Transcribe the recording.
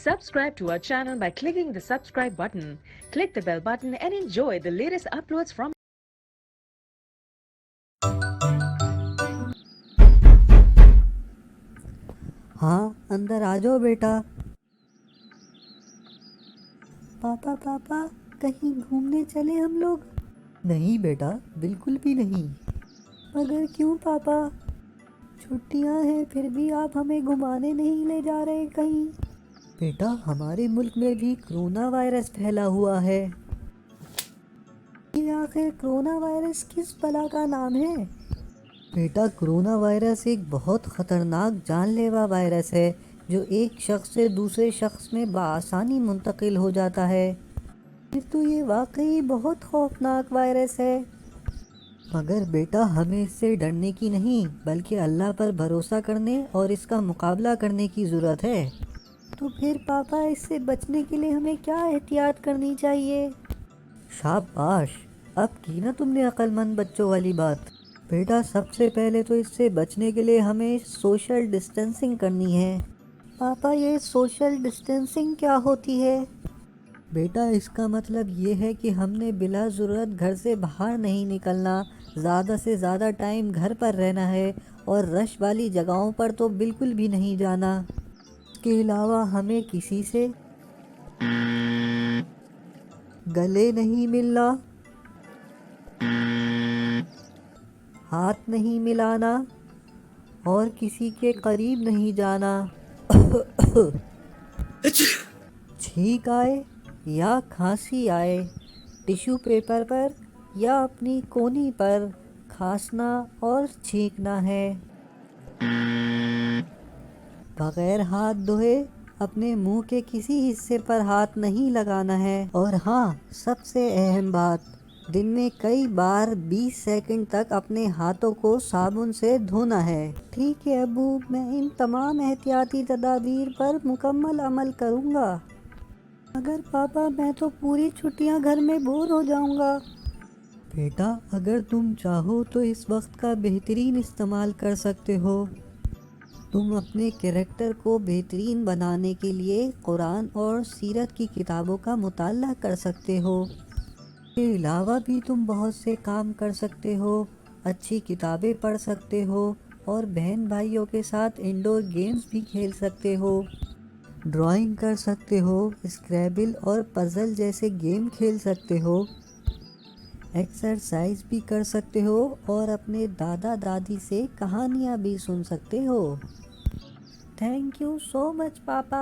Subscribe to our channel by clicking the subscribe button. Click the bell button and enjoy the latest uploads from हाँ अंदर आ जाओ बेटा। पापा पापा कहीं घूमने चले हम लोग? नहीं बेटा, बिल्कुल भी नहीं। मगर क्यों पापा? छुट्टियां हैं फिर भी आप हमें घुमाने नहीं ले जा रहे कहीं? बेटा, हमारे मुल्क में भी कोरोना वायरस फैला हुआ है। ये आखिर कोरोना वायरस किस बला का नाम है? बेटा, कोरोना वायरस एक बहुत ख़तरनाक जानलेवा वायरस है जो एक शख्स से दूसरे शख्स में बआसानी मुंतकिल हो जाता है। फिर तो ये वाकई बहुत खौफनाक वायरस है। मगर बेटा, हमें इससे डरने की नहीं बल्कि अल्लाह पर भरोसा करने और इसका मुकाबला करने की ज़रूरत है। तो फिर पापा, इससे बचने के लिए हमें क्या एहतियात करनी चाहिए? शाबाश, अब की ना तुमने अक्लमंद बच्चों वाली बात। बेटा, सबसे पहले तो इससे बचने के लिए हमें सोशल डिस्टेंसिंग करनी है। पापा, ये सोशल डिस्टेंसिंग क्या होती है? बेटा, इसका मतलब ये है कि हमने बिला ज़रूरत घर से बाहर नहीं निकलना, ज़्यादा से ज़्यादा टाइम घर पर रहना है और रश वाली जगहों पर तो बिल्कुल भी नहीं जाना। इसके अलावा हमें किसी से गले नहीं मिलना, हाथ नहीं मिलाना और किसी के करीब नहीं जाना। छींक आए या खांसी आए, टिश्यू पेपर पर या अपनी कोहनी पर खांसना और छींकना है। बगैर हाथ धोए अपने मुंह के किसी हिस्से पर हाथ नहीं लगाना है। और हाँ, सबसे अहम बात, दिन में कई बार 20 सेकंड तक अपने हाथों को साबुन से धोना है। ठीक है अबू, मैं इन तमाम एहतियाती तदाबीर पर मुकम्मल अमल करूँगा। मगर पापा, मैं तो पूरी छुट्टियां घर में बोर हो जाऊंगा। बेटा, अगर तुम चाहो तो इस वक्त का बेहतरीन इस्तेमाल कर सकते हो। तुम अपने कैरेक्टर को बेहतरीन बनाने के लिए कुरान और सीरत की किताबों का मुताला कर सकते हो। इसके अलावा भी तुम बहुत से काम कर सकते हो, अच्छी किताबें पढ़ सकते हो और बहन भाइयों के साथ इंडोर गेम्स भी खेल सकते हो, ड्राइंग कर सकते हो, स्क्रैबल और पजल जैसे गेम खेल सकते हो, एक्सरसाइज भी कर सकते हो और अपने दादा दादी से कहानियाँ भी सुन सकते हो। थैंक यू सो मच पापा।